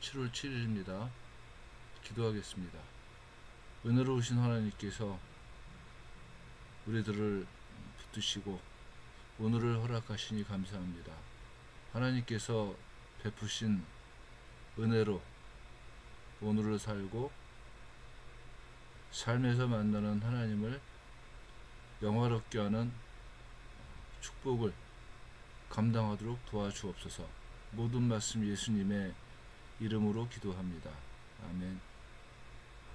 7월 7일입니다. 기도하겠습니다. 은혜로우신 하나님께서 우리들을 붙드시고 오늘을 허락하시니 감사합니다. 하나님께서 베푸신 은혜로 오늘을 살고 삶에서 만나는 하나님을 영화롭게 하는 축복을 감당하도록 도와주옵소서. 모든 말씀 예수님의 이름으로 기도합니다. 아멘.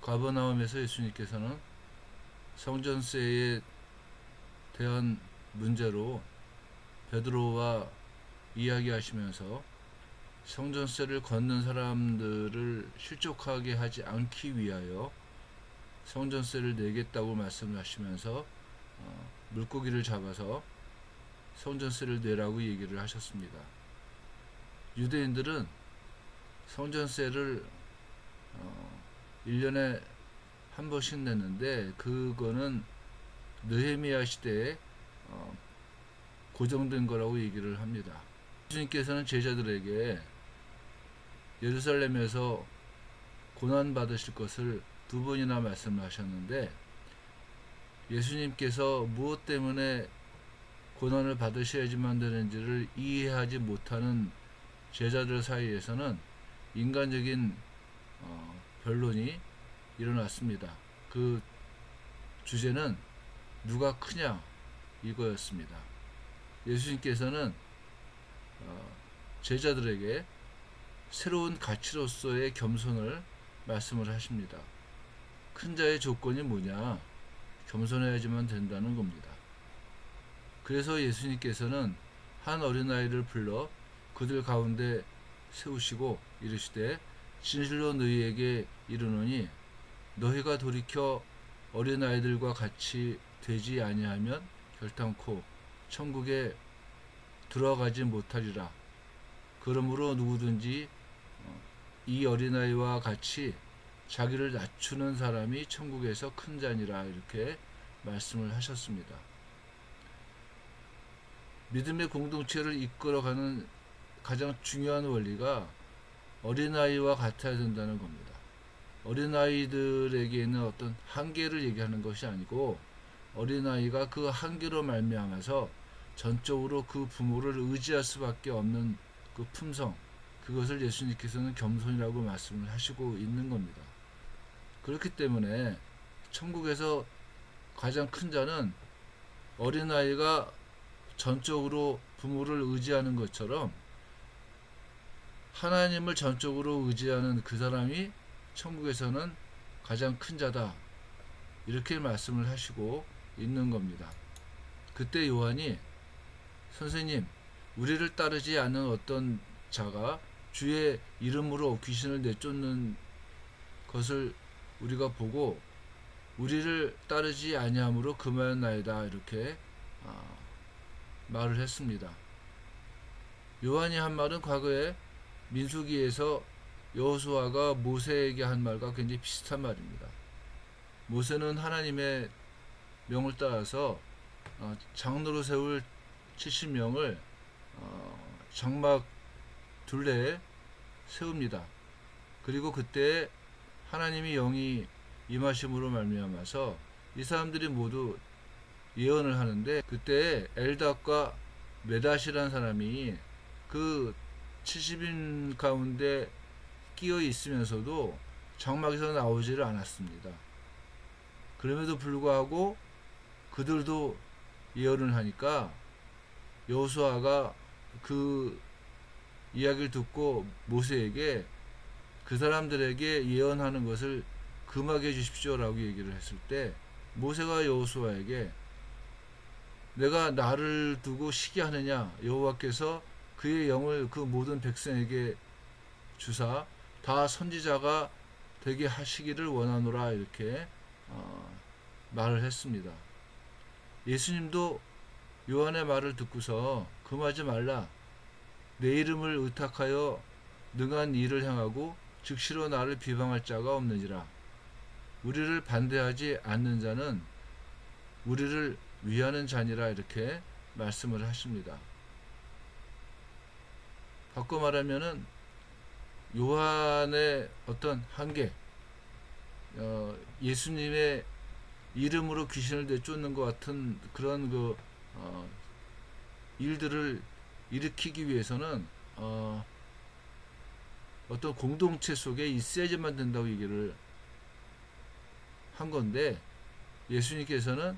가버나움에서 예수님께서는 성전세에 대한 문제로 베드로와 이야기하시면서 성전세를 걷는 사람들을 실족하게 하지 않기 위하여 성전세를 내겠다고 말씀하시면서 물고기를 잡아서 성전세를 내라고 얘기를 하셨습니다. 유대인들은 성전세를 1년에 한 번씩 냈는데 그거는 느헤미야 시대에 고정된 거라고 얘기를 합니다. 예수님께서는 제자들에게 예루살렘에서 고난 받으실 것을 2번이나 말씀하셨는데 예수님께서 무엇 때문에 고난을 받으셔야지만 되는지를 이해하지 못하는 제자들 사이에서는 인간적인 변론이 일어났습니다. 그 주제는 누가 크냐 이거였습니다. 예수님께서는 제자들에게 새로운 가치로서의 겸손을 말씀을 하십니다. 큰 자의 조건이 뭐냐? 겸손해야지만 된다는 겁니다. 그래서 예수님께서는 한 어린아이를 불러 그들 가운데 세우시고 이르시되 진실로 너희에게 이르노니 너희가 돌이켜 어린아이들과 같이 되지 아니하면 결단코 천국에 들어가지 못하리라. 그러므로 누구든지 이 어린아이와 같이 자기를 낮추는 사람이 천국에서 큰 자니라 이렇게 말씀을 하셨습니다. 믿음의 공동체를 이끌어가는 가장 중요한 원리가 어린아이와 같아야 된다는 겁니다. 어린아이들에게 있는 어떤 한계를 얘기하는 것이 아니고 어린아이가 그 한계로 말미암아서 전적으로 그 부모를 의지할 수밖에 없는 그 품성, 그것을 예수님께서는 겸손이라고 말씀을 하시고 있는 겁니다. 그렇기 때문에 천국에서 가장 큰 자는 어린아이가 전적으로 부모를 의지하는 것처럼 하나님을 전적으로 의지하는 그 사람이 천국에서는 가장 큰 자다 이렇게 말씀을 하시고 있는 겁니다. 그때 요한이 선생님, 우리를 따르지 않는 어떤 자가 주의 이름으로 귀신을 내쫓는 것을 우리가 보고 우리를 따르지 아니함으로 금하였나이다 이렇게 말을 했습니다. 요한이 한 말은 과거에 민수기에서 여호수아가 모세에게 한 말과 굉장히 비슷한 말입니다. 모세는 하나님의 명을 따라서 장로로 세울 70명을 장막 둘레에 세웁니다. 그리고 그때 하나님이 영이 임하심으로 말미암아서 이 사람들이 모두 예언을 하는데 그때 엘닷과 메닷이라는 사람이 그 70인 가운데 끼어 있으면서도 장막에서 나오지를 않았습니다. 그럼에도 불구하고 그들도 예언을 하니까 여호수아가 그 이야기를 듣고 모세에게 그 사람들에게 예언하는 것을 금하게 해주십시오 라고 얘기를 했을 때 모세가 여호수아에게 내가 나를 두고 시기하느냐, 여호와께서 그의 영을 그 모든 백성에게 주사 다 선지자가 되게 하시기를 원하노라 이렇게 말을 했습니다. 예수님도 요한의 말을 듣고서 금하지 말라, 내 이름을 의탁하여 능한 일을 행하고 즉시로 나를 비방할 자가 없느니라. 우리를 반대하지 않는 자는 우리를 위하는 자니라 이렇게 말씀을 하십니다. 바꿔 말하면은 요한의 어떤 한계, 예수님의 이름으로 귀신을 내쫓는 것 같은 그런 일들을 일으키기 위해서는 어떤 공동체 속에 있어야지만 된다고 얘기를 한 건데, 예수님께서는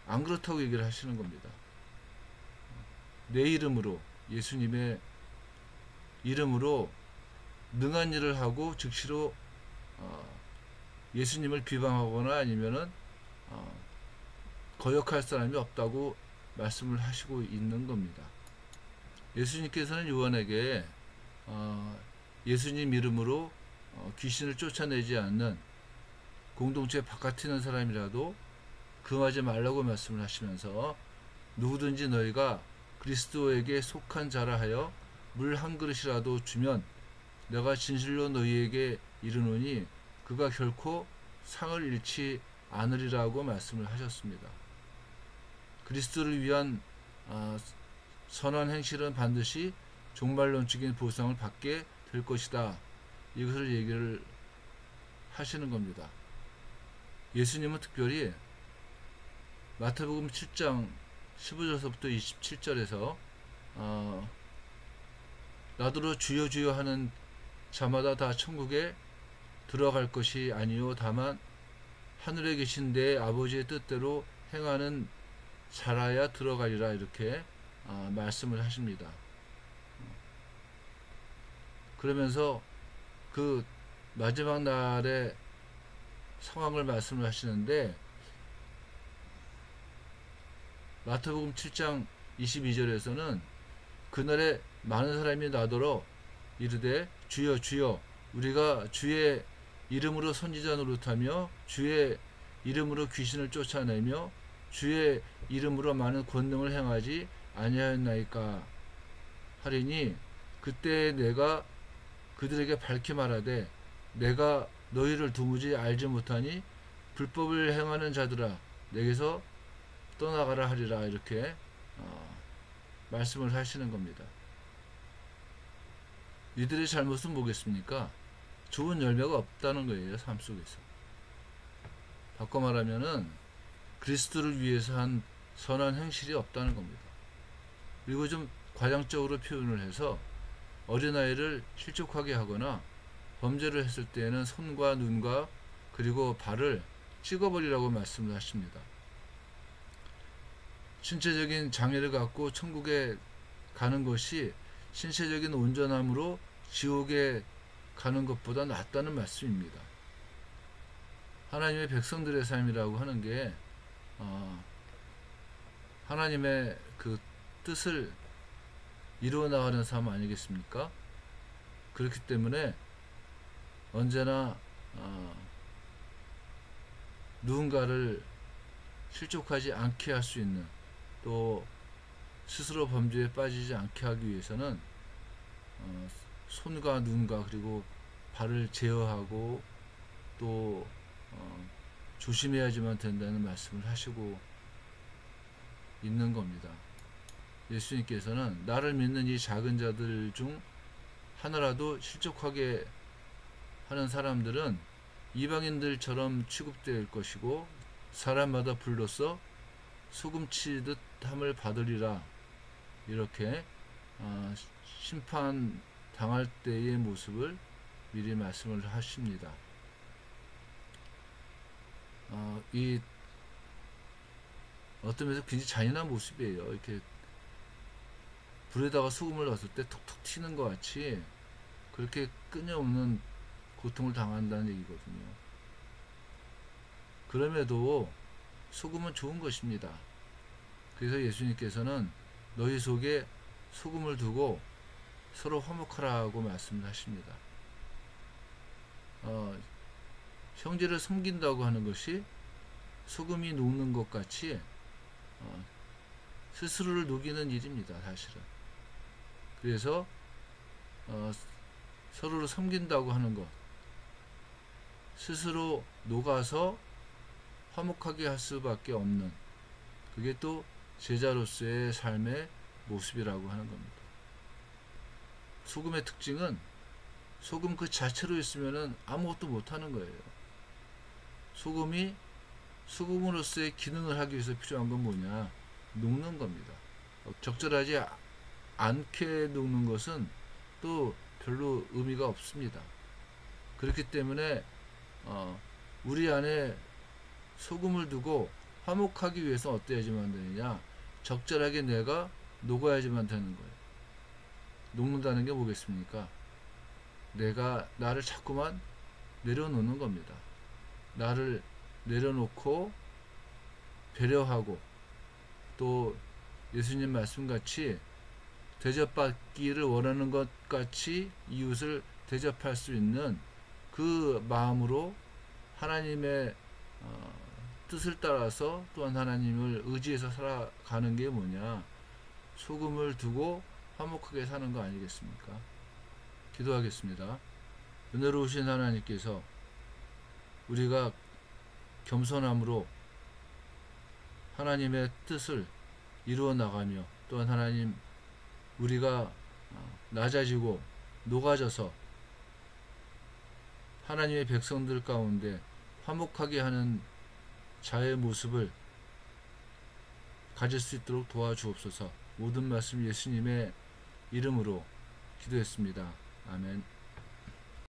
안 그렇다고 얘기를 하시는 겁니다. 내 이름으로, 예수님의 이름으로 능한 일을 하고 즉시로 예수님을 비방하거나 아니면은 거역할 사람이 없다고 말씀을 하시고 있는 겁니다. 예수님께서는 요한에게 예수님 이름으로 귀신을 쫓아내지 않는 공동체 바깥에 있는 사람이라도 금하지 말라고 말씀을 하시면서, 누구든지 너희가 그리스도에게 속한 자라 하여 물 한 그릇이라도 주면 내가 진실로 너희에게 이르노니 그가 결코 상을 잃지 않으리라고 말씀을 하셨습니다. 그리스도를 위한 선한 행실은 반드시 종말론적인 보상을 받게 될 것이다. 이것을 얘기를 하시는 겁니다. 예수님은 특별히 마태복음 7장 15절서부터 27절에서 나더러 주여 주여 하는 자마다 다 천국에 들어갈 것이 아니요 다만 하늘에 계신 내 아버지의 뜻대로 행하는 자라야 들어가리라, 이렇게 말씀을 하십니다. 그러면서 그 마지막 날의 상황을 말씀을 하시는데, 마태복음 7장 22절에서는 그날에 많은 사람이 나더러 이르되 주여 주여 우리가 주의 이름으로 선지자 노릇하며 주의 이름으로 귀신을 쫓아내며 주의 이름으로 많은 권능을 행하지 아니하였나이까 하리니, 그때 내가 그들에게 밝히 말하되 내가 너희를 도무지 알지 못하니 불법을 행하는 자들아 내게서 떠나가라 하리라, 이렇게 말씀을 하시는 겁니다. 이들의 잘못은 뭐겠습니까? 좋은 열매가 없다는 거예요. 삶 속에서. 바꿔 말하면은 그리스도를 위해서 한 선한 행실이 없다는 겁니다. 그리고 좀 과장적으로 표현을 해서 어린아이를 실족하게 하거나 범죄를 했을 때에는 손과 눈과 그리고 발을 찍어버리라고 말씀을 하십니다. 신체적인 장애를 갖고 천국에 가는 것이 신체적인 온전함으로 지옥에 가는 것보다 낫다는 말씀입니다. 하나님의 백성들의 삶이라고 하는 게 하나님의 그 뜻을 이루어 나가는 삶 아니겠습니까? 그렇기 때문에 언제나 누군가를 실족하지 않게 할 수 있는, 또 스스로 범죄에 빠지지 않게 하기 위해서는 손과 눈과 그리고 발을 제어하고 또 조심해야지만 된다는 말씀을 하시고 있는 겁니다. 예수님께서는 나를 믿는 이 작은 자들 중 하나라도 실족하게 하는 사람들은 이방인들처럼 취급될 것이고 사람마다 불로써 소금치듯 함을 받으리라, 이렇게 심판 당할 때의 모습을 미리 말씀을 하십니다. 이 어떤 면에서 굉장히 잔인한 모습이에요. 이렇게 불에다가 소금을 넣었을 때 톡톡 튀는 것 같이 그렇게 끊임없는 고통을 당한다는 얘기거든요. 그럼에도 소금은 좋은 것입니다. 그래서 예수님께서는 너희 속에 소금을 두고 서로 화목하라고 말씀을 하십니다. 형제를 섬긴다고 하는 것이 소금이 녹는 것 같이 스스로를 녹이는 일입니다. 사실은. 그래서 서로를 섬긴다고 하는 것, 스스로 녹아서 화목하게 할 수밖에 없는, 그게 또 제자로서의 삶의 모습이라고 하는 겁니다. 소금의 특징은 소금 그 자체로 있으면은 아무것도 못하는 거예요. 소금이 소금으로서의 기능을 하기 위해서 필요한 건 뭐냐? 녹는 겁니다. 적절하지 않게 녹는 것은 또 별로 의미가 없습니다. 그렇기 때문에 우리 안에 소금을 두고 화목하기 위해서 어때야지만 되느냐? 적절하게 내가 녹아야지만 되는 거예요. 녹는다는 게 뭐겠습니까? 내가 나를 자꾸만 내려놓는 겁니다. 나를 내려놓고 배려하고 또 예수님 말씀같이 대접받기를 원하는 것 같이 이웃을 대접할 수 있는 그 마음으로 하나님의 뜻을 따라서 또한 하나님을 의지해서 살아가는 게 뭐냐? 소금을 두고 화목하게 사는 거 아니겠습니까? 기도하겠습니다. 은혜로우신 하나님께서 우리가 겸손함으로 하나님의 뜻을 이루어 나가며 또한 하나님 우리가 낮아지고 녹아져서 하나님의 백성들 가운데 화목하게 하는 자의 모습을 가질 수 있도록 도와주옵소서. 모든 말씀 예수님의 이름으로 기도했습니다. 아멘.